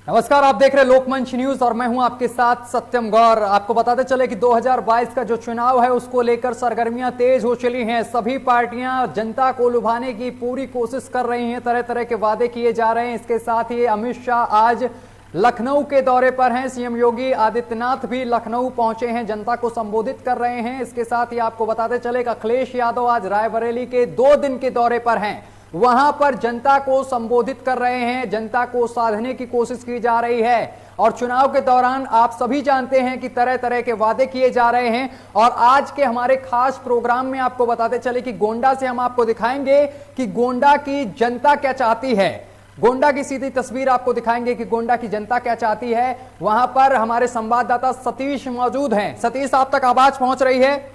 नमस्कार, आप देख रहे हैं लोकमंच न्यूज और मैं हूं आपके साथ सत्यम गौर। आपको बताते चले कि 2022 का जो चुनाव है उसको लेकर सरगर्मियां तेज हो चली हैं। सभी पार्टियां जनता को लुभाने की पूरी कोशिश कर रही हैं, तरह तरह के वादे किए जा रहे हैं। इसके साथ ही अमित शाह आज लखनऊ के दौरे पर हैं। सीएम योगी आदित्यनाथ भी लखनऊ पहुंचे हैं, जनता को संबोधित कर रहे हैं। इसके साथ ही आपको बताते चले कि अखिलेश यादव आज रायबरेली के 2 दिन के दौरे पर हैं, वहां पर जनता को संबोधित कर रहे हैं, जनता को साधने की कोशिश की जा रही है। और चुनाव के दौरान आप सभी जानते हैं कि तरह तरह के वादे किए जा रहे हैं। और आज के हमारे खास प्रोग्राम में आपको बताते चले कि गोंडा से हम आपको दिखाएंगे कि गोंडा की जनता क्या चाहती है। गोंडा की सीधी तस्वीर आपको दिखाएंगे कि गोंडा की जनता क्या चाहती है। वहां पर हमारे संवाददाता सतीश मौजूद हैं। सतीश, आप तक आवाज पहुंच रही है?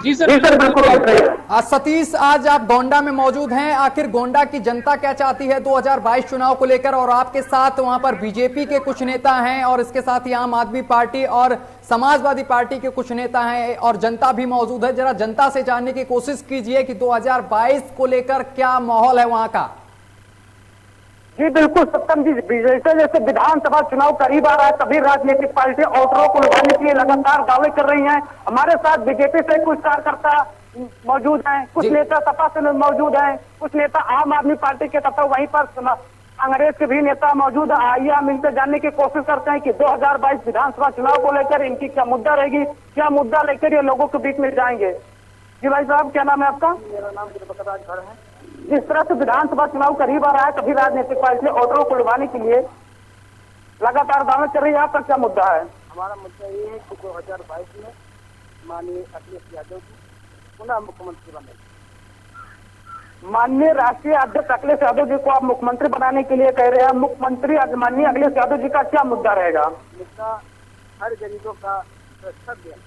जी सर बिल्कुल। सतीश, आज आप गोंडा में मौजूद हैं। आखिर गोंडा की जनता क्या चाहती है 2022 चुनाव को लेकर? और आपके साथ वहां पर बीजेपी के कुछ नेता हैं और इसके साथ ही आम आदमी पार्टी और समाजवादी पार्टी के कुछ नेता हैं और जनता भी मौजूद है। जरा जनता से जानने की कोशिश कीजिए कि 2022 को लेकर क्या माहौल है वहां का। जी बिल्कुल सत्यम जी, जैसे जैसे विधानसभा चुनाव करीब आ रहा है तभी राजनीतिक पार्टी वोटरों को लुभाने के लिए लगातार दावे कर रही हैं। हमारे साथ बीजेपी से कुछ कार्यकर्ता मौजूद हैं, कुछ नेता सपा से मौजूद हैं, कुछ नेता आम आदमी पार्टी के तथा वहीं पर कांग्रेस के भी नेता मौजूद है। आइए हम इनसे जानने की कोशिश करते हैं कि 2022 विधानसभा चुनाव को लेकर इनकी क्या मुद्दा रहेगी, क्या मुद्दा लेकर ये लोगों के बीच में जाएंगे। जी भाई साहब, क्या नाम है आपका? मेरा नाम गिरबकराज खड़ है। जिस तरह से विधानसभा चुनाव करीब आ रहा है तभी राजनीतिक पार्टी वोटरों को लुभाने के लिए लगातार दावे कर रही है, आपका क्या मुद्दा है? हमारा मुद्दा ये है कि 2022 में माननीय अखिलेश यादव जी पुनः मुख्यमंत्री बने। माननीय राष्ट्रीय अध्यक्ष अखिलेश यादव जी को आप मुख्यमंत्री बनाने के लिए कह रहे हैं। मुख्यमंत्री माननीय अखिलेश यादव जी का क्या मुद्दा रहेगा? मुद्दा हर गरीबों का सुरक्षा देना।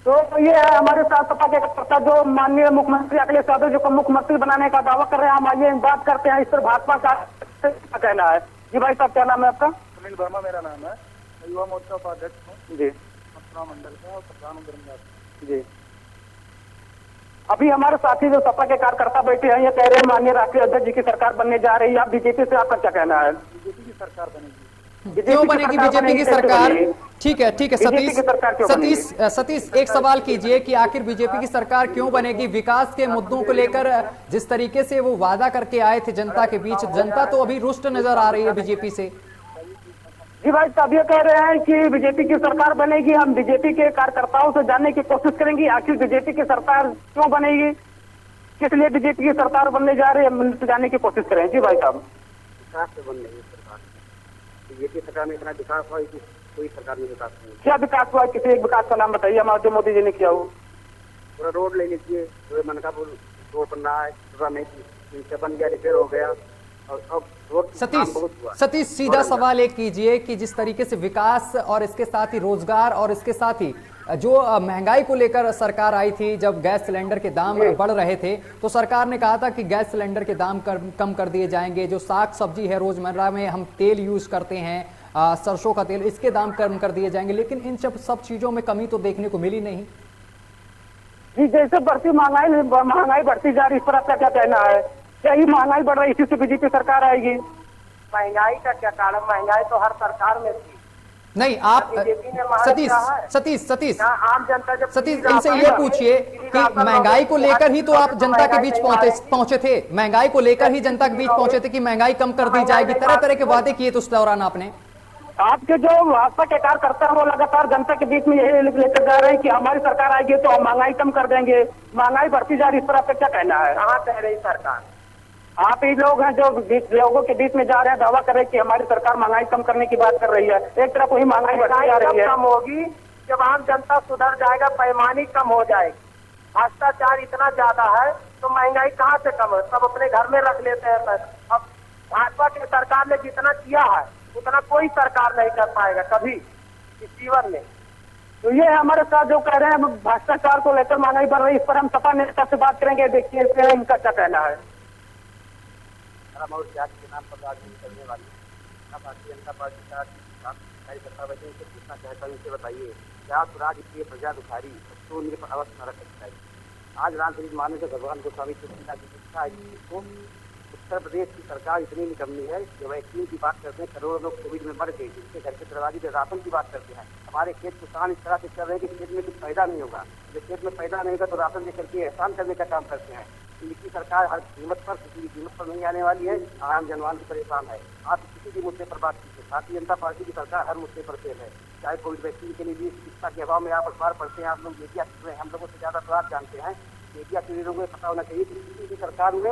तो ये है हमारे साथ सपा के कार्यकर्ता जो माननीय मुख्यमंत्री अखिलेश यादव जी को मुख्यमंत्री बनाने का दावा कर रहे हैं। हम आइए बात करते हैं इस पर भाजपा का कहना है। जी भाई साहब, क्या नाम है आपका? सुनील वर्मा मेरा नाम है, युवा मोर्चा उपाध्यक्ष हूँ जी, मथुरा मंडल का और प्रधान धर्मदास जी। अभी हमारे साथी जो सपा के कार्यकर्ता बैठे हैं ये कह रहे हैं माननीय राष्ट्रीय अध्यक्ष जी की सरकार बनने जा रही है। आप बीजेपी से आपका क्या कहना है? बीजेपी की सरकार बनेगी। क्यों बनेगी बीजेपी की सरकार? ठीक है सतीश, एक सवाल कीजिए कि आखिर बीजेपी की सरकार क्यों बनेगी? विकास के मुद्दों को लेकर जिस तरीके से वो वादा करके आए थे जनता के बीच, जनता तो अभी रुष्ट नजर आ रही है बीजेपी से। जी भाई साहब, ये कह रहे हैं कि बीजेपी की सरकार बनेगी। हम बीजेपी के कार्यकर्ताओं से जानने की कोशिश करेंगे आखिर बीजेपी की सरकार क्यों बनेगी, किस लिए बीजेपी की सरकार बनने जा रही है, जानने की कोशिश करें। जी भाई साहब, विकास से बन रही है सरकार। बीजेपी सरकार में इतना विकास हुआ कि कोई सरकार में विकास नहीं। क्या विकास हुआ? किसी एक विकास का नाम बताइए हमारे जो मोदी जी ने किया हो। पूरा रोड ले लीजिए, मनकापुर रोड बन रहा है, बन गया, रिपेयर हो गया। सतीश, सीधा सवाल एक कीजिए कि जिस तरीके से विकास और इसके साथ ही रोजगार और इसके साथ ही जो महंगाई को लेकर सरकार आई थी, जब गैस सिलेंडर के दाम बढ़ रहे थे तो सरकार ने कहा था कि गैस सिलेंडर के दाम कम कर दिए जाएंगे। जो साग सब्जी है, रोजमर्रा में हम तेल यूज करते हैं, सरसों का तेल, इसके दाम कम कर दिए जाएंगे। लेकिन इन सब चीजों में कमी तो देखने को मिली नहीं। जी, जैसे बढ़ती महंगाई बढ़ती जा रही, इस पर आपका क्या कहना है? क्या ही महंगाई बढ़ रही, इसी से बीजेपी सरकार आएगी? महंगाई का क्या कारण? महंगाई तो हर सरकार में थी। नहीं, आप सतीश आम जनता जब सतीश इनसे ये पूछिए कि महंगाई को लेकर ही तो आप जनता के बीच पहुंचे थे, महंगाई को लेकर ही जनता के बीच पहुंचे थे कि महंगाई कम कर दी जाएगी, तरह तरह के वादे किए थे उस दौरान आपने। आपके जो भाजपा के कार्यकर्ता है वो लगातार जनता के बीच में यही लेकर जा रहे हैं कि हमारी सरकार आएगी तो हम महंगाई कम कर देंगे। महंगाई बढ़ती जा रही, इस पर आपका क्या कहना है? कहाँ कह रही सरकार? आप ही लोग हैं जो लोगों के बीच में जा रहे हैं, दावा कर रहे हैं कि हमारी सरकार महंगाई कम करने की बात कर रही है। एक तरफ वही महंगाई बढ़ती जा रही है। कम होगी जब आम जनता सुधर जाएगा, पैमानी कम हो जाएगी। भ्रष्टाचार इतना ज्यादा है तो महंगाई कहाँ से कम है? सब अपने घर में रख लेते हैं पैसा। अब भाजपा की सरकार ने जितना किया है उतना कोई सरकार नहीं कर पाएगा कभी इस जीवन में। तो ये हमारे साथ जो कह रहे हैं भ्रष्टाचार को लेकर महंगाई बढ़ रही है, इस पर हम सपा नेता से बात करेंगे, देखिए इसमें इनका क्या कहना है। और जाति के नाम पर राजनीति करने वाली भारतीय जनता पार्टी का करता बैठे पूछना चाहता हूँ, इसे बताइए क्या सुराज इसलिए प्रजा दुखारी तो उनके पर अवश्य न रख सकता है। आज रामचरित मानस से भगवान गोस्वामी तुलसीदास की शिक्षा है, उत्तर प्रदेश की सरकार इतनी निकम्मी है कि वैक्सीन की बात करते हैं, करोड़ों लोग कोविड में मर गए, जिसके घर के दरवाजे पे राशन की बात करते हैं। हमारे खेत किसान इस तरह से कर रहे हैं कि खेत में कुछ पैदा नहीं होगा, जब खेत में पैदा नहीं होगा तो राशन लेकर के एहसान करने का काम करते हैं। इनकी सरकार हर कीमत पर, किसी की कीमत पर नहीं आने वाली है। आम जनमान की परेशान है। आप किसी भी मुद्दे पर बात कीजिए, भारतीय जनता पार्टी की सरकार हर मुद्दे पर फेल है। चाहे कोविड वैक्सीन के लिए भी चिकित्सा के अभाव में आप अखबार पढ़ते हैं, आप लोग मीडिया हम लोगों से ज्यादा तो आप जानते हैं। मीडिया के लोगों को पता होना चाहिए कि किसी भी सरकार में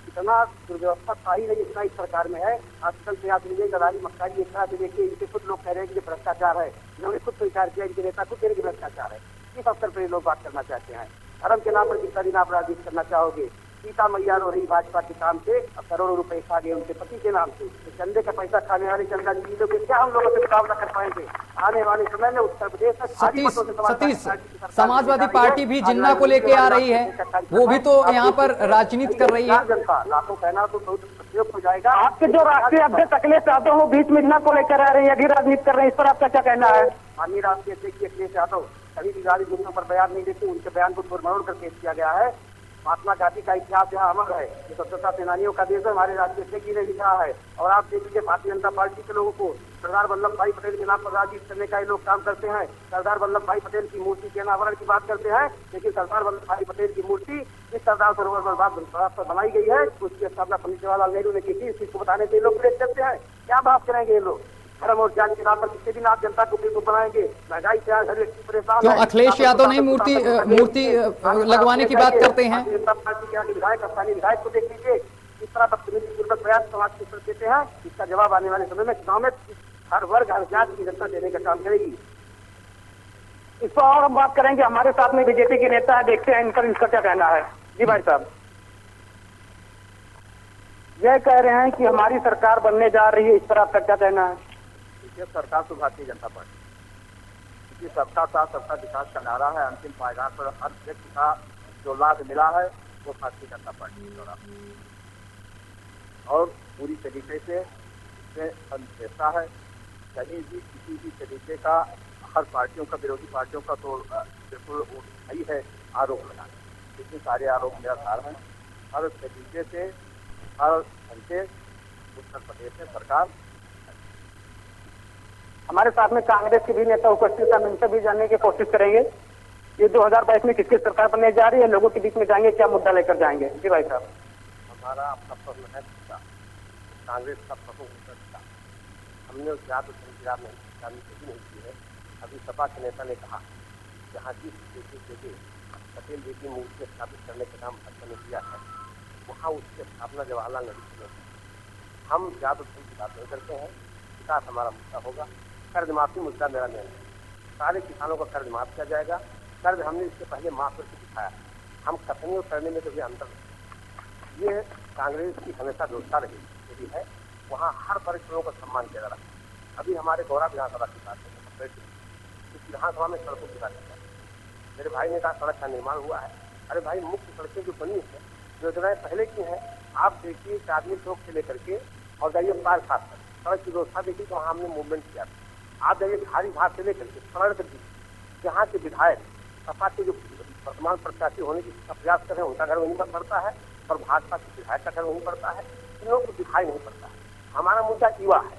इतना दुर्व्यवस्था था ही नहीं जितना इस सरकार में है। आजकल से आप लीजिए गदारी मक्कारी एक तरह से देखिए, इनके खुद लोग कह रहे हैं कि ये भ्रष्टाचार है। इन्होंने खुद स्वीकार किया, इनके नेता खुद कह रहे हैं कि भ्रष्टाचार है। किस अवसर पर ये लोग बात करना चाहते हैं? धर्म के नाम पर कितना दिन आप राजनीति करना चाहोगे? सीता मैया रो रही भाजपा के काम से, अब करोड़ों रुपए खा गए उनके पति के नाम से। तो चंदे का पैसा खाने वाले चंदा जी लोग क्या हम लोगों से मुकाबला कर पाएंगे? आने वाले समय में उत्तर प्रदेश में सतीश, समाजवादी पार्टी भी जिन्ना को लेके आ रही है, वो भी तो यहाँ पर राजनीति कर रही है। जनता लाखों कहना तो बहुत उपयोग हो जाएगा। आपके जो राष्ट्रीय अध्यक्ष अखिलेश यादव वो बीच में जिन्ना को लेकर आ रहे हैं, अभी राजनीति कर रहे हैं, इस पर आपका क्या कहना है? माननीय राष्ट्रीय अध्यक्ष अखिलेश यादव कभी भी गाड़ी मुद्दों पर बयान नहीं देते, उनके बयान को तोड़ कर पेश किया गया है। महात्मा गांधी का इतिहास यहाँ अमर है, ये स्वतंत्रता सेनानियों का देश है, हमारे राष्ट्रीय अध्यक्ष जी ने लिखा है। और आप देख लीजिए भारतीय जनता पार्टी के लोगों को सरदार वल्लभ भाई पटेल के नाम पर राजनीति करने का ये लोग काम करते हैं। सरदार वल्लभ भाई पटेल की मूर्ति के अनावरण की बात करते हैं, लेकिन सरदार वल्लभ भाई पटेल की मूर्ति इस सरदार सरोवर पर बनाई गई है, उसकी स्थापना पंडित जवाहरलाल नेहरू ने की थी। इस चीज को बताने के लोग प्रेस करते हैं। क्या बात करेंगे ये लोग? धर्म और जाति के नाम पर किसी दिन आप जनता को बेवकूफ बनाएंगे? महंगाई से आज हर व्यक्ति परेशान है। क्यों अखिलेश यादव नहीं मूर्ति लगवाने की बात करते हैं? जनता पार्टी के यहाँ विधायक, स्थानीय विधायक को देख लीजिए, इस तरह बदतमीजीपूर्वक प्रयास समाज के ऊपर देते हैं। इसका जवाब आने वाले समय में चुनाव में हर वर्ग हर जाति की जनता देने का काम करेगी। इस पर और हम बात करेंगे। हमारे साथ में बीजेपी के नेता है, देखते हैं इनका क्या कहना है। जी भाई साहब, यह कह रहे हैं कि हमारी सरकार बनने जा रही है, इस पर आपका क्या कहना है? सरकार तो भारतीय जनता पार्टी, सबका साथ सबका विकास का नारा है। अंतिम पायदान पर हर व्यक्ति का जो लाभ मिला है वो भारतीय जनता पार्टी द्वारा, और पूरी तरीके से इसमें अंधेरा है। कहीं भी किसी भी तरीके का हर पार्टियों का, विरोधी पार्टियों का तो बिल्कुल सही है आरोप लगाना, लेकिन सारे आरोप निराधार हैं। हर तरीके से हर घंटे उत्तर प्रदेश में सरकार। हमारे साथ में कांग्रेस के भी नेता उपस्थित हैं, उनसे भी जानने की कोशिश करेंगे। ये 2022 में किसकी सरकार बनने जा रही है, लोगों के बीच में जाएंगे, क्या मुद्दा लेकर जाएंगे? जी भाई साहब, हमारा अपना प्रश्न है कांग्रेस का प्रमुख मुद्दा। हमने जात संचार नहीं की है। अभी सपा के नेता ने कहा जहाँ जिस जगह पटेल जी की मूर्ति स्थापित करने का काम भाजपा ने किया है, वहाँ उसकी स्थापना जवाहरलाल नेहरू ने। हम जात की बात नहीं करते हैं, विकास हमारा मुद्दा होगा। कर्ज माफी मुद्दा मेरा नहीं है। सारे किसानों का कर्ज माफ किया जाएगा। कर्ज हमने इससे पहले माफ करके दिखाया। हम कथनी और करने में तो भी अंतर नहीं। ये कांग्रेस की हमेशा व्यवस्था रही है, वहाँ हर परिश्रमों का सम्मान किया जा रहा है। अभी हमारे गौरा विधानसभा की बात है, इस विधानसभा में सड़कों की बात है। मेरे भाई ने कहा सड़क का निर्माण हुआ है। अरे भाई, मुख्य सड़कें जो बनी है, योजनाएं पहले की हैं। आप देखिए चांदनी चौक से लेकर के और जाइए पार्क खास कर सड़क की व्यवस्था देखिए, तो वहाँ हमने मूवमेंट किया था। आप जाइए भारी घाट से लेकर के सड़क तक, जहाँ के विधायक सपा के जो वर्तमान प्रत्याशी होने की प्रयास कर रहे हैं, उनका घर वहीं पर पड़ता है, और भाजपा के विधायक का घर वहीं पड़ता है। इन लोगों को दिखाई नहीं पड़ता है। हमारा मुद्दा युवा है,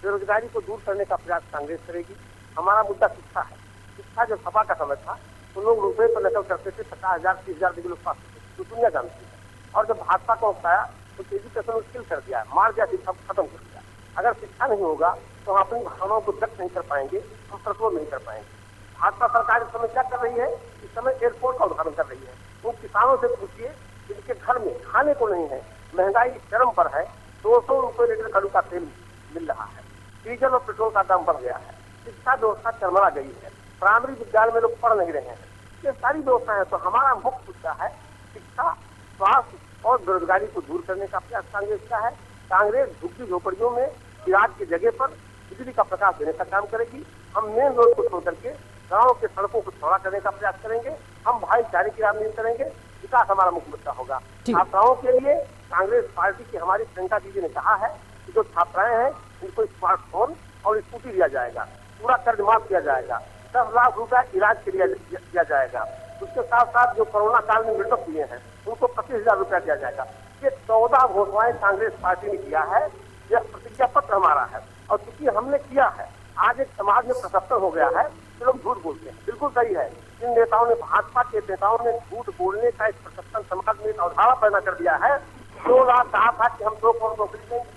बेरोजगारी को दूर करने का प्रयास कांग्रेस करेगी। हमारा मुद्दा शिक्षा है। शिक्षा जब सपा का समय था तो लोग रुपये पर नकल करते थे, 50,000 30,000 डिग्री लोग पास होते थे, तो दुनिया जानती है। और जब भाजपा को उठाया तो एजुकेशन स्किल कर दिया, मार दिया, शिक्षा खत्म कर दिया। अगर शिक्षा नहीं होगा तो हम अपनी भावनाओं को व्यक्त नहीं कर पाएंगे, हम प्रकट नहीं कर पाएंगे। भाजपा सरकार इस समय क्या कर रही है? इस समय एयरपोर्ट का उद्घाटन कर रही है। उन किसानों से पूछिए जिनके घर में खाने को नहीं है, महंगाई चरम पर है, 200 रुपये लीटर कड़ू का तेल मिल रहा है, डीजल और पेट्रोल का दाम बढ़ गया है, शिक्षा व्यवस्था चरमरा गई है, प्राइमरी विद्यालय में लोग पढ़ नहीं रहे हैं। ये सारी व्यवस्था है। तो हमारा मुख्य मुद्दा है शिक्षा, स्वास्थ्य और बेरोजगारी को दूर करने का प्रयास कांग्रेस का है। कांग्रेस झुग्गी झोपड़ियों में चिराग की जगह पर बिजली का प्रकाश देने का काम करेगी। हम मेन रोड को छोड़ करके गाँव के सड़कों को चौड़ा करने का प्रयास करेंगे। हम भाईचारे की राजनीति करेंगे। विकास हमारा मुख्य मुद्दा होगा। छात्राओं के लिए कांग्रेस पार्टी की हमारी प्रियंका दीदी ने कहा है कि जो छात्राएं हैं उनको स्मार्टफोन और स्कूटी दिया जाएगा, पूरा कर्ज माफ किया जाएगा, 10 लाख रुपया इलाज के लिए दिया जाएगा। उसके साथ साथ जो कोरोना काल में मृतक हुए हैं उनको 25,000 रुपया दिया जाएगा। ये 14 घोषणाएं कांग्रेस पार्टी ने किया है। यह प्रतिज्ञा पत्र हमारा है और चूंकि हमने किया है, आज एक समाज में प्रसप्तर हो गया है तो लोग झूठ बोलते हैं। बिल्कुल सही है, इन नेताओं ने, भाजपा के नेताओं ने झूठ बोलने का एक प्रसप्तर समाज में एक अवधारणा पैदा कर दिया है। 2 लाख कहा था कि हम 2 करोड़ नौकरी देंगे,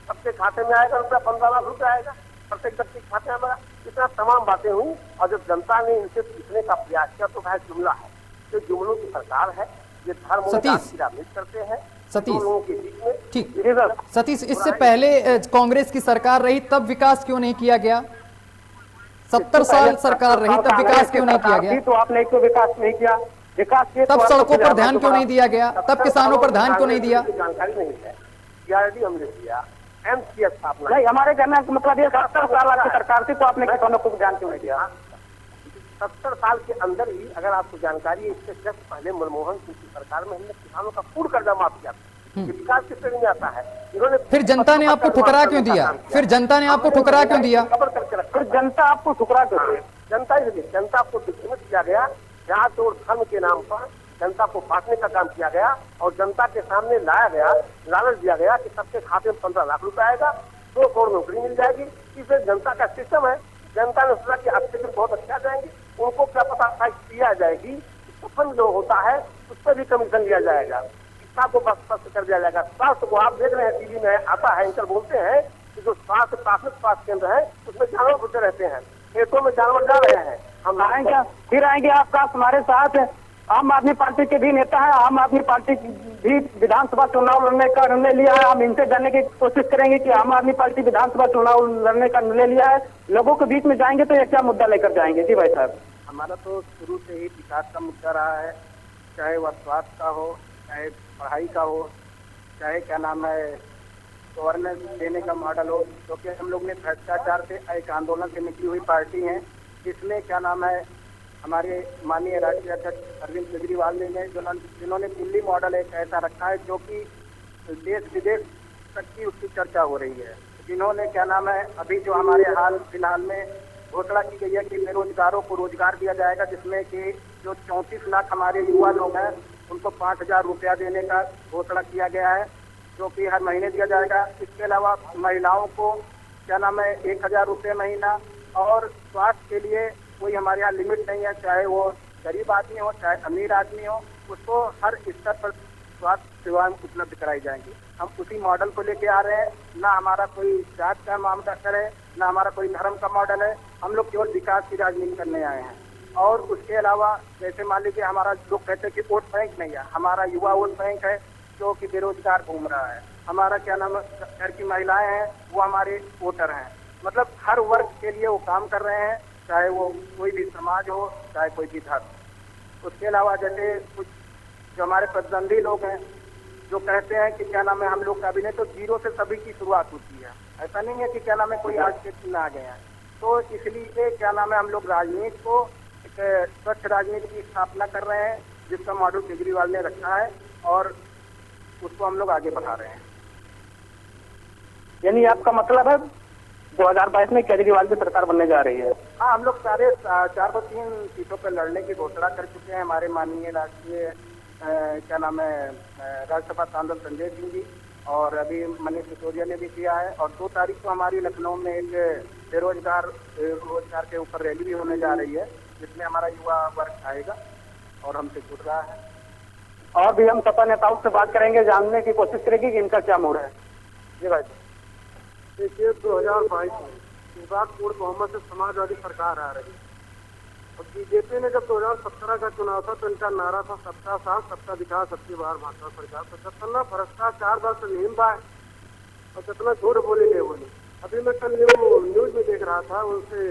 सबके खाते में आएगा रुपया, 15 लाख रुपया आएगा प्रत्येक व्यक्ति के खाते में आएगा। इतना तमाम बातें हुई और जब जनता ने इनसे पूछने का प्रयास किया तो वह जुमला है, जो जुमलों की सरकार है, ये धर्म की राजनीति करते हैं सतीश, लोगों के बीच में। ठीक सतीश, इससे पहले कांग्रेस की सरकार रही तब विकास क्यों नहीं किया गया? 70 साल सरकार रही तब विकास क्यों नहीं किया गया? तो आपने क्यों विकास नहीं किया? विकास किया तब सड़कों पर ध्यान क्यों नहीं दिया गया? तब किसानों पर ध्यान क्यों नहीं दिया? जानकारी नहीं है, सीआरडी हमने दिया, एम्स की स्थापना। नहीं, हमारे कहने का मतलब ये 70 साल आपकी सरकार थी तो आपने किसानों को ध्यान क्यों नहीं दिया? 70 साल के अंदर ही अगर आपको जानकारी है, इससे जस्ट पहले मनमोहन सिंह की सरकार में हमने किसानों का पूर्ण कर्जा माफ किया था। विकास किस श्रेणी में आता है? इन्होंने फिर जनता ने आपको ठुकरा क्यों दिया? फिर जनता ने आपको ठुकरा क्यों दिया? फिर जनता आपको ठुकरा क्यों दी? जनता को विस्मित किया गया, जात और धर्म के नाम पर जनता को बांटने का काम किया गया और जनता के सामने लाया गया, लालच दिया गया कि सबके खाते में 15 लाख रुपए आएगा, 2 करोड़ नौकरी मिल जाएगी। इसे जनता का सिस्टम है। जनता ने सोचा कि अच्छे दिन बहुत अच्छा जाएंगे, उनको क्या पता था किया जाएगी, सफल जो होता है उस पर भी कमीशन लिया जाएगा, शिक्षा को बस कर दिया जाएगा। स्वास्थ्य को आप देख रहे हैं, टीवी में आता है, एंकर बोलते हैं कि जो स्वास्थ्य प्राथमिक स्वास्थ्य केंद्र है उसमें जानवर घुसे रहते हैं, खेतों में जानवर जा रहे हैं। हम आएंगे, फिर आएंगे आपका हमारे साथ। आम आदमी पार्टी के भी नेता है, आम आदमी पार्टी भी विधानसभा चुनाव लड़ने का निर्णय लिया है। हम इनसे जानने की कोशिश करेंगे कि आम आदमी पार्टी विधानसभा चुनाव लड़ने का निर्णय लिया है, लोगों के बीच में जाएंगे तो ये क्या मुद्दा लेकर जाएंगे? जी भाई साहब। हमारा तो शुरू से ही विकास का मुद्दा रहा है, चाहे वह स्वास्थ्य का हो, चाहे पढ़ाई का हो, चाहे क्या नाम है गवर्नेंस देने का मॉडल हो। क्योंकि हम लोग ने भ्रष्टाचार से एक आंदोलन से निकली हुई पार्टी है, जिसमें क्या नाम है हमारे माननीय राष्ट्रीय अध्यक्ष अरविंद केजरीवाल ने जिन्होंने दिल्ली मॉडल एक ऐसा रखा है जो कि देश विदेश तक की उसकी चर्चा हो रही है। जिन्होंने क्या नाम है अभी जो हमारे हाल फिलहाल में घोषणा की गई है कि बेरोजगारों को रोजगार दिया जाएगा, जिसमें कि जो 34 लाख हमारे युवा लोग हैं उनको 5,000 रुपया देने का घोषणा किया गया है, जो कि हर महीने दिया जाएगा। इसके अलावा महिलाओं को क्या नाम है 1,000 रुपये महीना, और स्वास्थ्य के लिए कोई हमारे यहाँ लिमिट नहीं है, चाहे वो गरीब आदमी हो चाहे अमीर आदमी हो, उसको हर स्तर पर स्वास्थ्य सेवाएं उपलब्ध कराई जाएंगी। हम उसी मॉडल को लेके आ रहे हैं। ना हमारा कोई जात का मामला करे, ना हमारा कोई धर्म का मॉडल है, हम लोग केवल विकास की राजनीति करने आए हैं। और उसके अलावा जैसे मान लीजिए हमारा लोग कहते हैं कि वोट बैंक नहीं है, हमारा युवा वोट बैंक है जो कि बेरोजगार घूम रहा है। हमारा क्या नाम है घर की महिलाएं हैं वो हमारे वोटर हैं। मतलब हर वर्ग के लिए वो काम कर रहे हैं, चाहे वो कोई भी समाज हो चाहे कोई भी धर्म। उसके अलावा जैसे कुछ जो हमारे प्रतिद्वंदी लोग हैं जो कहते हैं कि क्या नाम है हम लोग का अभिनय तो 0 से सभी की शुरुआत होती है, ऐसा नहीं है कि क्या नाम है कोई आज के दिन आ गए हैं। तो इसलिए क्या नाम है हम लोग राजनीति को एक स्वच्छ राजनीति की स्थापना कर रहे हैं, जिसका मॉडल केजरीवाल ने रखा है और उसको हम लोग आगे बढ़ा रहे हैं। यानी आपका मतलब है 2022 में केजरीवाल की सरकार बनने जा रही है? हाँ, हम लोग सारे 403 सीटों पर लड़ने की घोषणा कर चुके हैं। हमारे माननीय राष्ट्रीय क्या नाम है राज्यसभा सांसद संजय सिंह जी और अभी मनीष सिसोदिया ने भी किया है। और 2 तारीख को हमारी लखनऊ में एक रोजगार के ऊपर रैली भी होने जा रही है, जिसमें हमारा युवा वर्ग आएगा और हमसे जुड़ रहा है। और भी हम सपा नेताओं से बात करेंगे, जानने की कोशिश करेंगे कि इनका क्या मूड है। जी भाई। देखिए 2022 में विवाद पूर्ण बहुमत से समाजवादी सरकार आ रही है और बीजेपी ने जब 2017 का चुनाव था तो इनका नारा था सबका साथ सबका विकास सबकी बार भाजपा सरकार। तो जितना भ्रष्टाचार बस नीम बा और जितना झूठ बोली नहीं बोली। अभी मैं कल न्यूज में देख रहा था, उनसे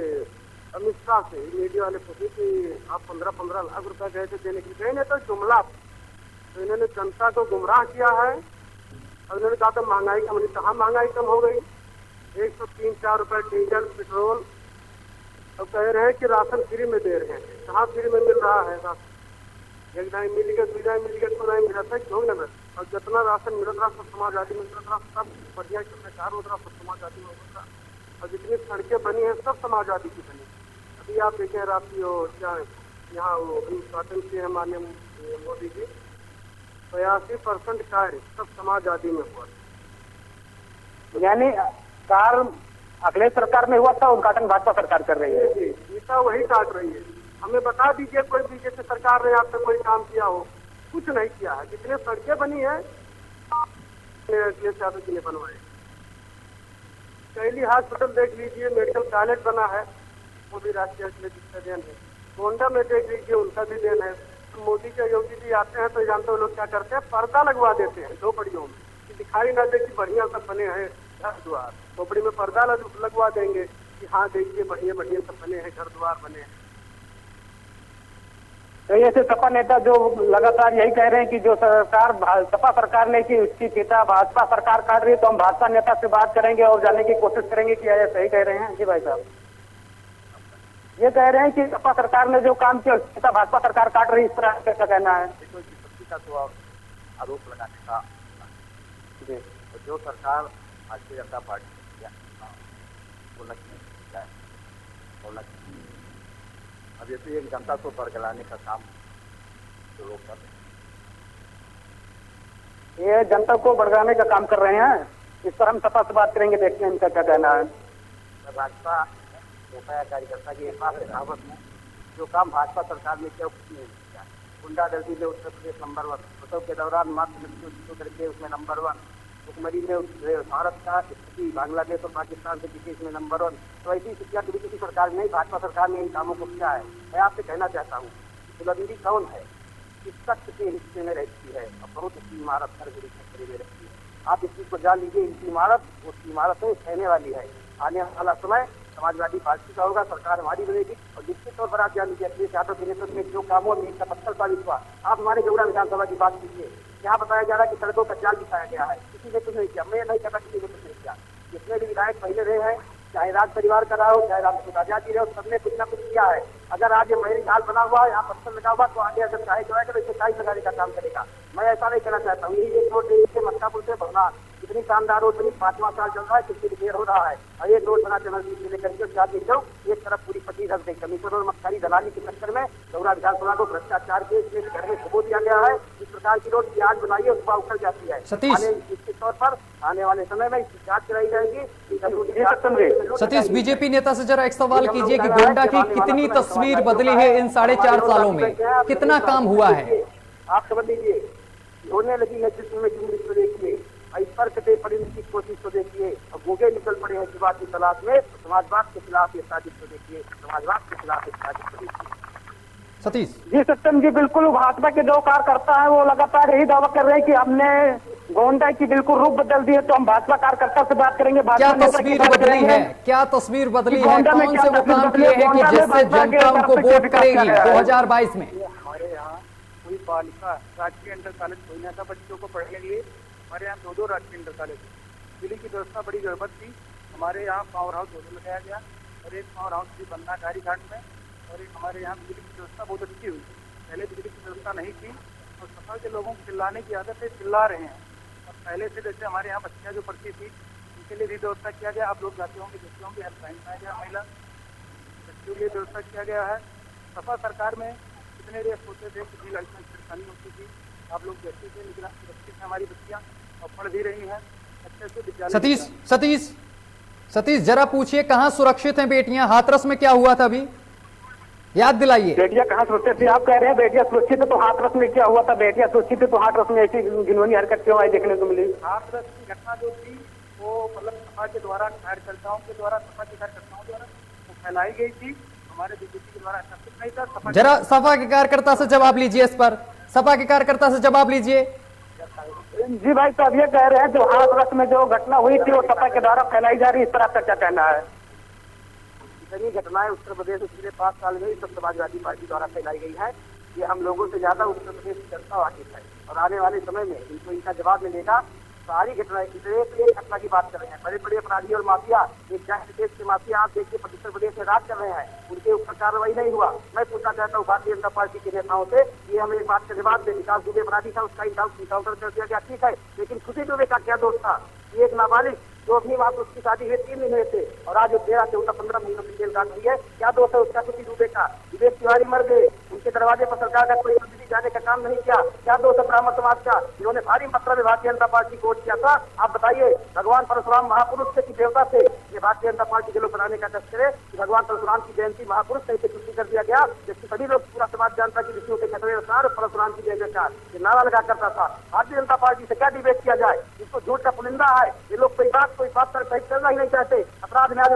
अमित शाह से मीडिया वाले पूछे कि आप 15-15 लाख रुपए गए थे देने के लिए, नहीं तो जुमला। तो इन्होंने जनता को गुमराह किया है और इन्होंने कहा था महंगाई कम नहीं। कहाँ महंगाई कम हो गई? 103-4 रुपए डीजल पेट्रोल। अब कह रहे हैं कि राशन फ्री में दे रहे हैं, कहाँ फ्री में मिल रहा है राशन? एक नहीं मिल गया, दूसरा मिल गया, तो नहीं मिल रहा था, क्यों न मिल? और जितना राशन मिल रहा सब समाजवादी मिल रहा, सब बढ़िया सरकार हो रहा, सब समाजवादी में हो रहा। और जितनी सड़कें बनी हैं सब समाजवादी की बनी। अभी आप देखें रात की क्या यहाँ वो उद्घाटन किए हैं माननीय मोदी जी, 82% कार्य सब समाजवादी में हुआ। यानी कार्य अगले सरकार में हुआ था, उद्घाटन भाजपा सरकार कर रही है। जी, गीता वही काट रही है। हमें बता दीजिए कोई बीजेपी सरकार ने आप पे कोई काम किया हो? कुछ नहीं किया है। जितने सड़कें बनी है अखिलेश यादव जी ने बनवाए। कैली हॉस्पिटल देख लीजिए, मेडिकल कॉलेज बना है, वो भी राष्ट्रीय अखिलेश जी का देन है। गोंडा में देख लीजिए, उनका भी देन है। मोदी के योगी जी आते हैं तो जानते हो लोग क्या करते हैं, पर्दा लगवा देते हैं झोपड़ियों में कि दिखाई ना दे कि बढ़िया सब बने हैं घर द्वार। झोपड़ी में पर्दा लगवा देंगे कि हाँ देखिए बढ़िया बढ़िया सब बने हैं, घर द्वार बने हैं। तो ऐसे सपा नेता जो लगातार यही कह रहे हैं कि जो सरकार सपा सरकार ने की उसकी पिता भाजपा सरकार काट रही है, तो हम भाजपा नेता से बात करेंगे और जानने की कोशिश करेंगे कि ये सही कह रहे हैं। जी भाई साहब, ये कह रहे हैं कि सपा सरकार ने जो काम किया उसकी पिता भाजपा सरकार काट रही है, इस तरह का कहना है। देखो विपत्ति का तो आरोप लगाने का जी, तो जो सरकार भारतीय जनता पार्टी वो लक्ष्य अब ये तो एक जनता को बरगलाने का काम जो लोग कर रहे हैं, ये जनता को भड़काने का काम कर रहे हैं। इस पर हम सपा से बात करेंगे, देखते हैं इनका क्या कहना है। भाजपा नेता या कार्यकर्ता की पास कहावत में जो काम भाजपा सरकार ने किया कुछ नहीं किया। गुंडागर्दी में उत्तर प्रदेश नंबर 1, प्रसव के दौरान मातृ करके उसमें नंबर 1, भुखमरी में भारत का स्थिति बांग्लादेश और पाकिस्तान से किसी इसमें नंबर 1। तो ऐसी स्थितियाँ कभी किसी सरकार ने, भाजपा सरकार ने इन कामों को किया है। मैं आपसे कहना चाहता हूँ बुलंदी कौन है, किस तख्त के हिस्से में रहती है और बहुत अच्छी इमारत हर घड़ी खतरे में रहती है। आप इस चीज को जान लीजिए, इनकी इमारत उसकी इमारत में कहने वाली है। आने वाला समय समाजवादी पार्टी का होगा, सरकार हमारी बनेगी और निश्चित तौर पर आप जान लीजिए अखिलेश यादव के नेतृत्व में जो कामों में इसका पत्थर साबित हुआ। आप हमारे जौड़ा विधानसभा की बात कीजिए, क्या बताया जा रहा है कि सड़कों का जाल बिछाया गया है, किसी ने कुछ नहीं किया। मैं नहीं कहता किसी ने कुछ नहीं किया। जितने भी विधायक पहले रहे हैं, चाहे राज परिवार का रहा हो, चाहे रामप्रसाद आजाद जी रहे हो, सबने कुछ ना कुछ किया है। अगर आज ये महरी जाल बना हुआ है, यहाँ पत्थर लगा हुआ, तो आगे अगर चाहे जो है तो इसे टाइल लगाने का काम करेगा। मैं ऐसा नहीं कहना चाहता हूँ। यही एक रोड से मक्कापुर से भरना इतनी शानदार रोड बनी, 5वां साल चल रहा है, कितनी रिपेयर हो रहा है। और ये रोड बना चैनल लेकर के शादी जाओ, एक तरफ पूरी पट्टी रख दें। कमीशन और मक्कारी दलाली के चक्कर में गौरा विधानसभा को भ्रष्टाचार के घर में खबो दिया गया है। इस प्रकार की रोड आज बनाइए, उसका उखड़ जाती है। निश्चित तौर पर आने वाले समय में इसकी जांच कराई जाएगी। सतीश, बीजेपी नेता से जरा एक सवाल कीजिए कि गोंडा की कितनी तस्वीर बदली है इन 4.5 सालों में, कितना काम हुआ है? आप समझ लीजिए, ढोने लगी है जिसमें जुम्मन को देखिए, इस पर कटे पड़ी की कोशिश को देखिए, और गोगे निकल पड़े हैं विवाद की तलाश में। समाजवाद के खिलाफ ये साजिश को देखिए, समाजवाद के खिलाफ एक साजिश को देखिए। सतीश जी सत्यम जी, बिल्कुल भाजपा के जो कार्यकर्ता है वो लगातार यही दावा कर रहे हैं कि हमने गोंडा की बिल्कुल रूप बदल दी है। तो हम भाजपा कार्यकर्ता से बात करेंगे। क्या तस्वीर बदली है, क्या तस्वीर बदली है, कौन से वो काम किए हैं कि जिससे जनता उनको वोट करेगी 2022 में? हमारे यहाँ कोई बालिका राजकीय इंटर कॉलेज खोलना था बच्चों को पढ़ने के लिए। हमारे यहाँ 2 राजकीय इंटर कॉलेज, बिजली की व्यवस्था बड़ी जरूरत थी। हमारे यहाँ पावर हाउस 2 लगाया गया और एक पावर हाउस भी बनना गाड़ी घाट में, और एक हमारे यहाँ बिजली की व्यवस्था बहुत अच्छी हुई। पहले बिजली की व्यवस्था नहीं थी और सफा के लोगों को चिल्लाने की आदत है, चिल्ला रहे हैं। और पहले से जैसे हमारे यहाँ बच्चियाँ जो पढ़ती थी उनके लिए भी व्यवस्था किया गया। आप लोग जाते होंगे, देखते होंगे, हेल्पलाइन बनाया गया, महिला बच्चों के लिए व्यवस्था किया गया है। सफा सरकार में कितने रेस होते थे, कितनी लड़कियाँ परेशानी होती थी, आप लोग देखते थे, लेकिन सुरक्षित है हमारी बच्चियाँ और पढ़ भी रही हैं अच्छे से विद्यालय। सतीश जरा पूछिए, कहाँ सुरक्षित हैं बेटियां? हाथरस में क्या हुआ था अभी, याद दिलाइए। बेटियां कहाँ सुरक्षित थी? आप कह रहे हैं बेटियां सुरक्षित है, तो हाथरस में क्या हुआ था? बेटियां सुरक्षित है तो हाथरस में ऐसी घिनौनी हरकत क्यों आई देखने को मिली? हाथरस की घटना जो थी वो मतलब सपा के द्वारा, कार्यकर्ताओं के द्वारा, सपा के कार्यकर्ताओं द्वारा वो फैलाई गई थी। हमारे बीजेपी के द्वारा ऐसा कुछ नहीं था। जरा सपा के कार्यकर्ता से जवाब लीजिए, इस पर सपा के कार्यकर्ता से जवाब लीजिए। जी भाई साहब, ये कह रहे हैं जो हाथरस में जो घटना हुई थी वो सपा के द्वारा फैलाई जा रही है, इस पर आपका क्या कहना है? इतनी घटनाएं उत्तर प्रदेश में पिछले 5 साल में सब समाजवादी पार्टी द्वारा फैलाई गई है। ये हम लोगों से ज्यादा उत्तर प्रदेश की जनता वाकिफ है और आने वाले समय में इनको इनका जवाब मिलेगा। सारी घटनाएं एक घटना की बात कर रहे हैं, बड़े बड़े अपराधी और माफिया, एक देश के माफिया आप देखिए उत्तर प्रदेश में राज कर रहे हैं, उनके ऊपर कार्रवाई नहीं हुआ। मैं पूछना चाहता हूँ भारतीय जनता पार्टी के नेताओं से, ये हमें एक बात का जवाब दे। विकास दुबे अपराधी था, उसका इनकाउंटर कर दिया गया, ठीक है, लेकिन खुशी दुबे का क्या दोष था? एक नाबालिग जो अपनी बात, उसकी शादी हुई 3 महीने से और आज 13, 14, 15 महीनों की जेल काट रही है, क्या दोष है उसका खुशी दुबे का? विवेक तिवारी मर गए, उनके दरवाजे पर सरकार का कोई पहुंचाने का काम नहीं किया? क्या दोष है ब्राह्मण समाज का? इन्होंने भारी मात्रा में भारतीय जनता पार्टी को वोट किया था। आप बताइए, भगवान परशुराम महापुरुष थे कि देवता थे? ये भारतीय जनता पार्टी के लोग बनाने का कष्ट करे कि भगवान परशुराम की जयंती महापुरुष कहीं से छुट्टी कर दिया गया, जिसकी सभी लोग पूरा समाज जानता कि ऋषियों के कथन अनुसार परशुराम की जय जयकार ये नारा लगा करता था। भारतीय जनता पार्टी से क्या डिबेट किया जाए? इसको झूठ का पुलिंदा है। ये लोग कोई बात पर सही करना ही नहीं चाहते। अपराध न्याय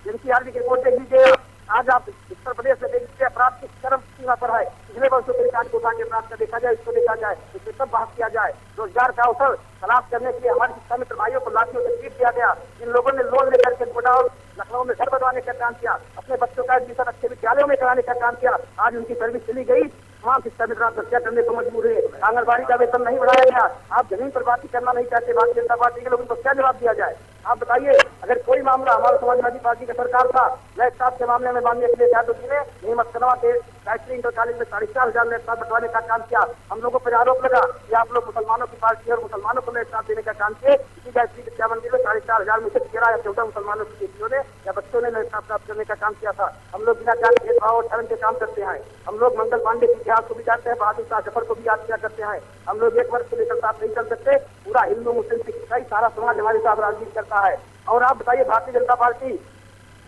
एनसीआर की रिपोर्ट देख लीजिए। आज आप उत्तर प्रदेश में देख लीजिए, अपराध की चरम सीमा पर है। पिछले वर्षों के रिकॉर्ड को उठा के अपराध का देखा जाए, इसको देखा जाए, इसमें सब बात किया जाए। रोजगार का अवसर तलाश करने के लिए हमारे शिक्षा मित्र भाइयों को लाठियों से पीट दिया गया। इन लोगों ने लोन लेकर के गोडाउन लखनऊ में घर बनवाने का काम किया, अपने बच्चों का एडमिशन अच्छे विद्यालयों में कराने का काम किया। आज उनकी सर्विस चली गई, तमाम शिक्षा मित्र आत्महत्या करने को मजबूर है। आंगनबाड़ी का वेतन नहीं बढ़ाया गया। आप जमीन पर बात करना नहीं चाहते भारतीय जनता पार्टी के लोगों को क्या जवाब दिया जाए? आप बताइए, अगर कोई मामला हमारा समाजवादी पार्टी का सरकार था, लैपटॉप के मामले में मानने के लिए यादव जी ने नियमित करवा के गायत्री इंटर कॉलेज में 4,500 लैपटॉप बंटवाने का काम किया। हम लोगों पर आरोप लगा कि आप लोग मुसलमानों की पार्टी और मुसलमानों को लैपटॉप देने का काम किए। इसी गायत्री विद्या मंदिर में 4,500 में से 13 या 14 मुसलमानों की बेटियों ने या बच्चों ने लैपटॉप प्राप्त करने का काम किया था। हम लोग बिना जाति भेदभाव और धर्म के काम करते हैं। हम लोग मंगल पांडे के इतिहास को भी जानते हैं, बहादुर शाह जफर को भी याद किया करते हैं। हम लोग एक वर्ष को लेकर साथ नहीं चल सकते। पूरा हिंदू मुस्लिम सिख ईसाई सारा समाज हमारे साथ राजनीति करता है। और आप बताइए, भारतीय जनता पार्टी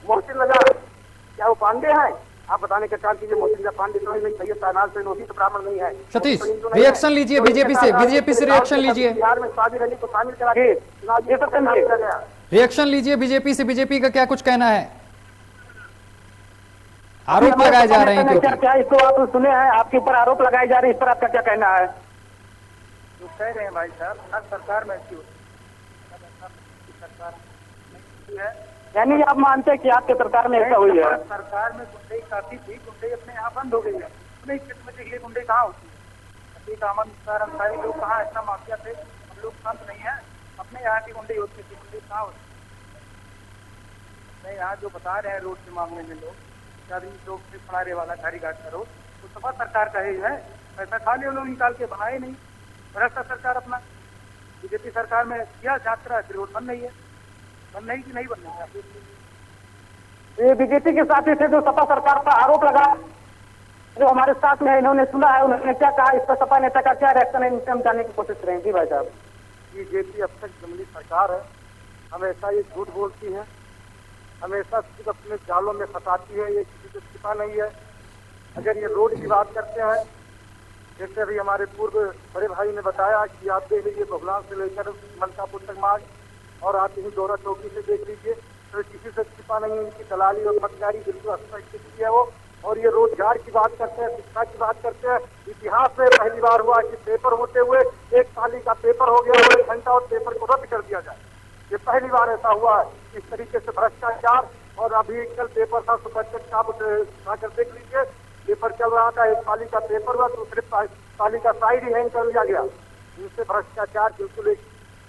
मोहसिन रजा क्या वो पांडे हैं? आप बताने का काम कीजिए। मोहसिन रजा पांडे तो नहीं, सैयद शाहनाज से नोसी तो ब्राह्मण नहीं है। सतीश, रिएक्शन लीजिए बीजेपी से रिएक्शन लीजिए। बिहार में साबिर अली को शामिल करा के रिएक्शन लीजिए बीजेपी से। बीजेपी का क्या कुछ कहना है? आरोप लगाए जा रहे हैं क्या इसको आप सुने हैं? आपके ऊपर आरोप लगाए जा रहे हैं, इस पर आपका क्या कहना है? जो कह रहे हैं भाई साहब, हर सरकार में ऐसी होती है। यानी आप मानते हैं कि आपके सरकार में ऐसा हुई है? सरकार में गुंडई काफी थी, गुंडई अपने यहाँ बंद हो गई है। अपने किस्म के लिए गुंडई कहाँ होती है? अहमद मुख्तार अंसारी लोग कहाँ इतना माफिया थे? हम लोग संत नहीं है। अपने यहाँ की गुंडई होती थी, गुंडई कहाँ होती? नहीं, यहाँ जो बता रहे हैं रोड के मामले में लोग चौक से फड़ारे वाला घारी घाट का रोड, तो सपा सरकार का ही है। पैसा खा लिया लोग निकाल के, बनाए नहीं। भ्रष्ट सरकार अपना बीजेपी सरकार में किया जांच रहा है, फिर रोड बन नहीं है। बन नहीं कि नहीं बन रही है? ये बीजेपी के साथ थे जो सपा सरकार पर आरोप लगा, जो हमारे साथ में इन्होंने सुना है, उन्होंने क्या कहा? इस पर सपा नेता का क्या रिएक्शन है, इनसे हम जानने की कोशिश करेंगे। जी भाई साहब। बीजेपी अब तक जंगली सरकार है, हमेशा ये झूठ बोलती है, हमेशा सिर्फ अपने जालों में फंसाती है, ये किसी को छिपा नहीं है। अगर ये रोड की बात करते हैं, जैसे अभी हमारे पूर्व बड़े भाई ने बताया कि आप देख लीजिए बगलान से लेकर मलकापुर तक मार्ग, और आप यही दौरा चौकी से देख लीजिए, तो किसी से छिपा नहीं है। इनकी दलाली और मतदारी बिल्कुल स्पष्ट की है वो। और ये रोजगार की बात करते हैं, शिक्षा की बात करते हैं। इतिहास में पहली बार हुआ कि पेपर होते हुए 1 पाली का पेपर हो गया, 1 घंटा और पेपर को रद्द कर दिया जाए। ये पहली बार ऐसा हुआ है। इस तरीके से भ्रष्टाचार। और अभी कल पेपर था, सुपरचट का उठाकर देख लीजिए, पेपर चल रहा था, 1 पाली का पेपर हुआ, दूसरे पाली का साइड ही हैंग कर लिया गया। इनसे भ्रष्टाचार बिल्कुल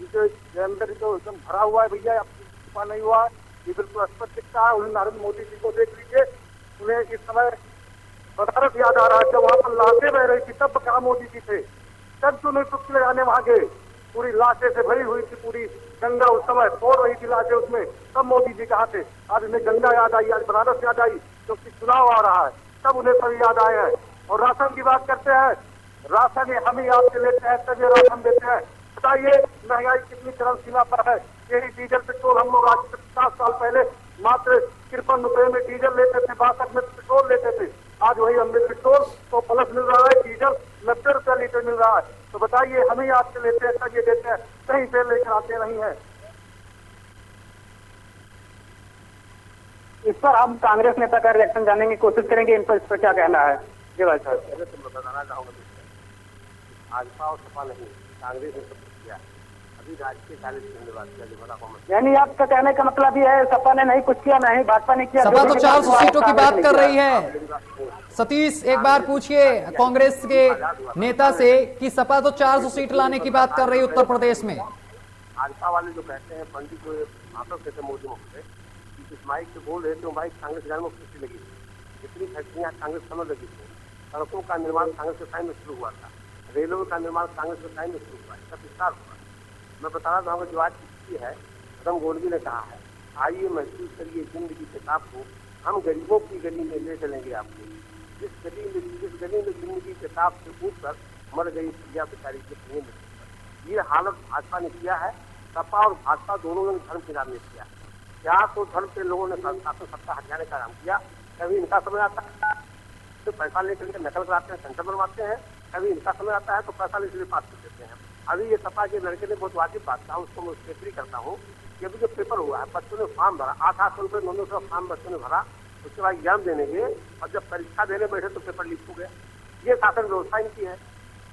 अंदर तो एकदम भरा हुआ है भैया, छुपा नहीं हुआ। ये बिल्कुल स्पष्ट दिखता है। उन्हें नरेंद्र मोदी जी को देख लीजिए, उन्हें इस समय बनारस याद आ रहा है, जब वहां पर लाशें बह रही थी तब कहाँ मोदी जी थे? तब तो नहीं टुकड़े लगाने वहां गए, पूरी लाशें से भरी हुई थी पूरी गंगा, उस समय तोड़ रही थी लाशें उसमें, तब मोदी जी कहाँ थे? आज उन्हें गंगा याद आई, आज बनारस याद आई, क्योंकि चुनाव आ रहा है, तब उन्हें सब याद आए हैं। और राशन की बात करते हैं, राशन हम ही आपसे लेते हैं, तब ये राशन देते हैं। बताइए महंगाई कितनी चरम सीमा पर है। यही डीजल पेट्रोल हम लोग आज 50 साल पहले मात्र 53 रुपए में डीजल लेते थे, 62 में पेट्रोल लेते थे। आज वही हमें पेट्रोल तो प्लस मिल रहा है, डीजल 90 रुपया लीटर मिल रहा है। तो बताइए हम ही आपसे लेते हैं, तब ये देते हैं, कहीं से लेकर आते नहीं है। इस पर हम कांग्रेस नेता का रिएक्शन जानने की कोशिश करेंगे, इन पर इस पर क्या कहना है। जी भाई साहब। तुम बताना चाहूंगा, भाजपा और सपा नहीं, कांग्रेस ने सब किया। अभी राजकीय 40 दिन बाद किया, जो बड़ा कॉमन। यानी आपका कहने का मतलब ये है, सपा ने नहीं कुछ किया, नहीं भाजपा ने किया। सपा तो 400 सीटों की बात कर रही है। सतीश, एक बार पूछिए कांग्रेस के नेता से कि सपा तो 400 सीट लाने की बात कर रही है उत्तर प्रदेश में। भाजपा वाले जो कहते हैं, पंडित को भाषण कहते मोदी मुख से, इस माइक से बोल रहे थे, माइक कांग्रेस जाने में खुशी लगी थी। जितनी फैक्ट्रियां कांग्रेस समझ लगी थी, सड़कों का निर्माण कांग्रेस के टाइम में शुरू हुआ था, रेलवे का निर्माण कांग्रेस के टाइम में शुरू हुआ, इसका विस्तार हुआ। मैं बताना चाहूँगा, जो आज की है, रतन गोलवी ने कहा है, आइए महसूस करिए जिंदगी किताब को, हम गरीबों की गली में ले चलेंगे आपको। जिस गली में जिंदगी पेशाब से उठकर मर गई प्रिया बेचारी के कुएं में। ये हालत भाजपा ने किया है। सपा और भाजपा दोनों ने धर्म के नाम में किया। क्या तो धर्म के लोगों ने शासन सत्ता हटाने का काम किया। कभी इनका समय आता है तो पैसा लेकर के नकल कराते हैं, सेंटर बनवाते हैं। कभी इनका समय आता है तो पैसा लेकर पास कर देते हैं। अभी ये सपा के लड़के ने बहुत वाजिब बात कहा, उसको मैं स्वीकृति करता हूँ। कि अभी जो पेपर हुआ है, बच्चों ने फॉर्म भरा, 800 रुपये 900 फॉर्म बच्चों ने भरा, उसके बाद एग्जाम देने गए और जब परीक्षा देने बैठे तो पेपर लीक हो गया। ये शासन व्यवस्था इनकी है।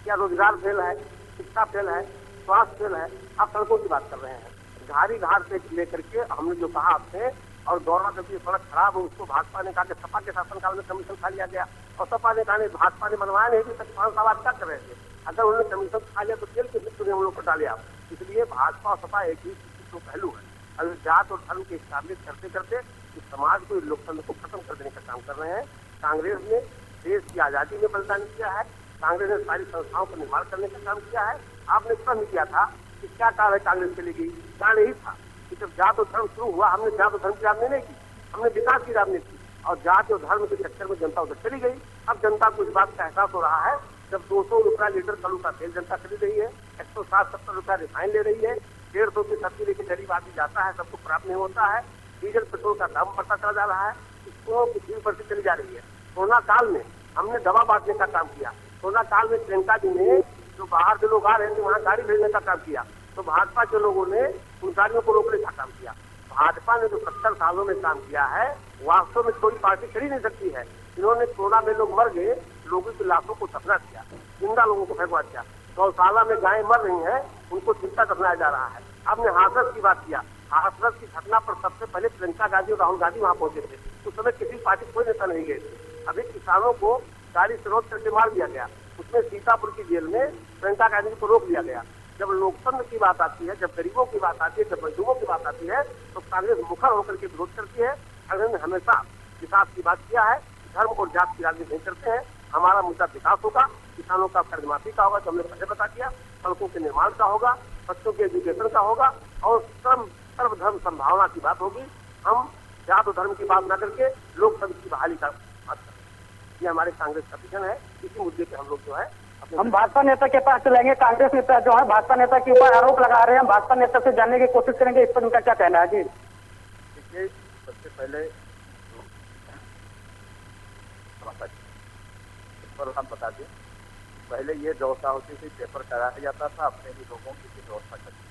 क्या रोजगार फेल है, शिक्षा फेल है, स्वास्थ्य फेल है। आप सड़कों की बात कर रहे हैं। घारी घाट से लेकर के हमने जो कहा आपसे, और दौरा जब ये सड़क खराब हो उसको भाजपा ने कहा कि सपा के शासनकाल में कमीशन खा लिया गया, और सपा ने कहा भाजपा ने बनवाया नहीं, तक 5 साल क्या कर रहे थे। अगर उन्होंने कमीशन खा लिया तो जेल के मित्र ने हम लोग को डाले आप। इसलिए भाजपा और सपा एक ही तो पहलू है। अगर जात और धर्म के इस्ताब्लिश करते करते इस समाज को, लोकतंत्र को खत्म कर देने का काम कर रहे हैं। कांग्रेस ने देश की आजादी में बलिदान किया है। कांग्रेस ने सारी संस्थाओं का निर्माण करने का काम किया है। आपने प्रश्न किया था कि क्या कारण है कांग्रेस चली गई। कारण यही था कि जब जात और धर्म शुरू हुआ, हमने जात और धर्म की राजनीति नहीं की, हमने विकास की राजनीति की, और जात और धर्म के चक्कर में जनता उधर चली गई। अब जनता को इस बात का एहसास हो रहा है, जब 200 रुपया लीटर कलू का तेल जनता खरीद रही है, 160-170 रुपया रिफाइन ले रही है, 150 की सब्जी लेकर गरीब आदमी जाता है, सबको प्राप्त नहीं होता है, डीजल पेट्रोल का दाम बढ़ता चला जा रहा है, स्कूलों की फीस बढ़ती चली जा रही है। कोरोना काल में हमने दवा बांटने का काम किया। कोरोना काल में प्रियंका जी ने जो बाहर से लोग आ रहे थे वहाँ गाड़ी भेजने का काम किया, तो भाजपा के लोगों ने उन गाड़ियों को रोकने का काम किया। भाजपा ने जो 70 सालों में काम किया है, वास्तव में कोई पार्टी कर ही नहीं सकती है। इन्होंने कोरोना में लोग मर गए, लोगों की लाशों को दफना किया, जिंदा लोगों को फेंकवा दिया। गौशाला में गायें मर रही हैं, उनको चिंता दफनाया जा रहा है। आपने हाथरस की बात किया। हाथरस की घटना पर सबसे पहले प्रियंका गांधी और राहुल गांधी वहाँ पहुंचे थे। उस समय किसी पार्टी कोई नेता नहीं गए थे। अभी किसानों को गाड़ी से रोक करके मार दिया गया। उसमें सीतापुर की जेल में प्रियंका गांधी को रोक दिया गया। जब लोकतंत्र की बात आती है, जब गरीबों की बात आती है, जब मजदूरों की बात आती है, तो कांग्रेस मुखर होकर के विरोध करती है। कांग्रेस ने हमेशा विकास की बात किया है, धर्म और जात की राजनीति नहीं करते हैं। हमारा मुद्दा विकास होगा, किसानों का कर्ज माफी का होगा, जो हमने पहले बता दिया, सड़कों के निर्माण का होगा, बच्चों के एजुकेशन का होगा, और सर्वधर्म संभावना की बात होगी। हम जात और धर्म की बात न करके लोकतंत्र की बहाली का बात करें। ये हमारे कांग्रेस का विजन है। इसी मुद्दे पे हम लोग जो है हम भाजपा नेता के पास चलेंगे। कांग्रेस नेता जो है भाजपा नेता के ऊपर आरोप लगा रहे हैं, भाजपा नेता से जानने की कोशिश करेंगे, इस पर उनका क्या कहना है। जी देखिए, सबसे पहले पर हम बता दें, पहले ये व्यवस्था होती थी, पेपर कराया जाता था, अपने ही लोगों की व्यवस्था करती।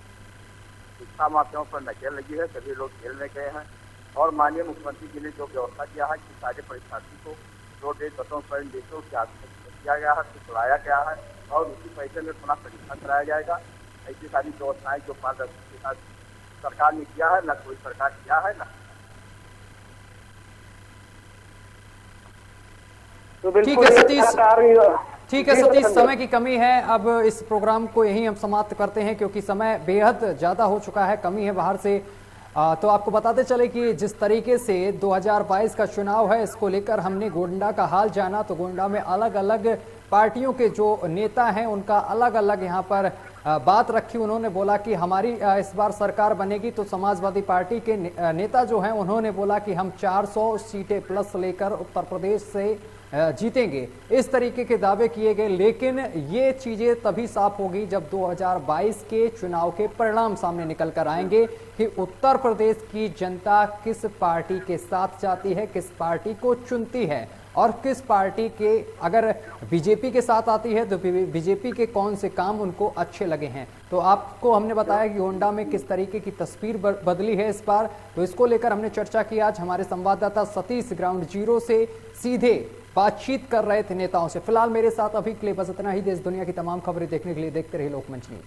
शिक्षा माफियाओं पर नजर लगी है, सभी लोग जेल में गए हैं। और माननीय मुख्यमंत्री जी ने जो व्यवस्था किया है कि सारे परीक्षार्थी को 2 बसों पर देशों के किया गया है, बुलाया गया है, और उसी पैसे में पुनः परीक्षा कराया जाएगा। ऐसी सारी व्यवस्थाएं जो पारदर्शी के साथ सरकार ने किया है, न कोई सरकार किया है, न। ठीक है सतीश, ठीक है सतीश, समय की कमी है। अब इस प्रोग्राम को यहीं हम समाप्त करते हैं, क्योंकि समय बेहद ज्यादा हो चुका है, कमी है बाहर से। तो आपको बताते चले कि जिस तरीके से 2022 का चुनाव है, इसको लेकर हमने गोंडा का हाल जाना, तो गोंडा में अलग अलग पार्टियों के जो नेता हैं उनका अलग अलग यहाँ पर बात रखी। उन्होंने बोला कि हमारी इस बार सरकार बनेगी तो समाजवादी पार्टी के नेता जो हैं उन्होंने बोला कि हम 400 सीटें प्लस लेकर उत्तर प्रदेश से जीतेंगे। इस तरीके के दावे किए गए, लेकिन ये चीजें तभी साफ होगी जब 2022 के चुनाव के परिणाम सामने निकल कर आएंगे कि उत्तर प्रदेश की जनता किस पार्टी के साथ जाती है, किस पार्टी को चुनती है, और किस पार्टी के अगर बीजेपी के साथ आती है तो बीजेपी के कौन से काम उनको अच्छे लगे हैं। तो आपको हमने बताया कि गोंडा में किस तरीके की तस्वीर बदली है इस बार, तो इसको लेकर हमने चर्चा की। आज हमारे संवाददाता सतीश ग्राउंड जीरो से सीधे बातचीत कर रहे थे नेताओं से। फिलहाल मेरे साथ अभी के लिए बस इतना ही। देश दुनिया की तमाम खबरें देखने के लिए देखते रहिए लोकमंच न्यूज।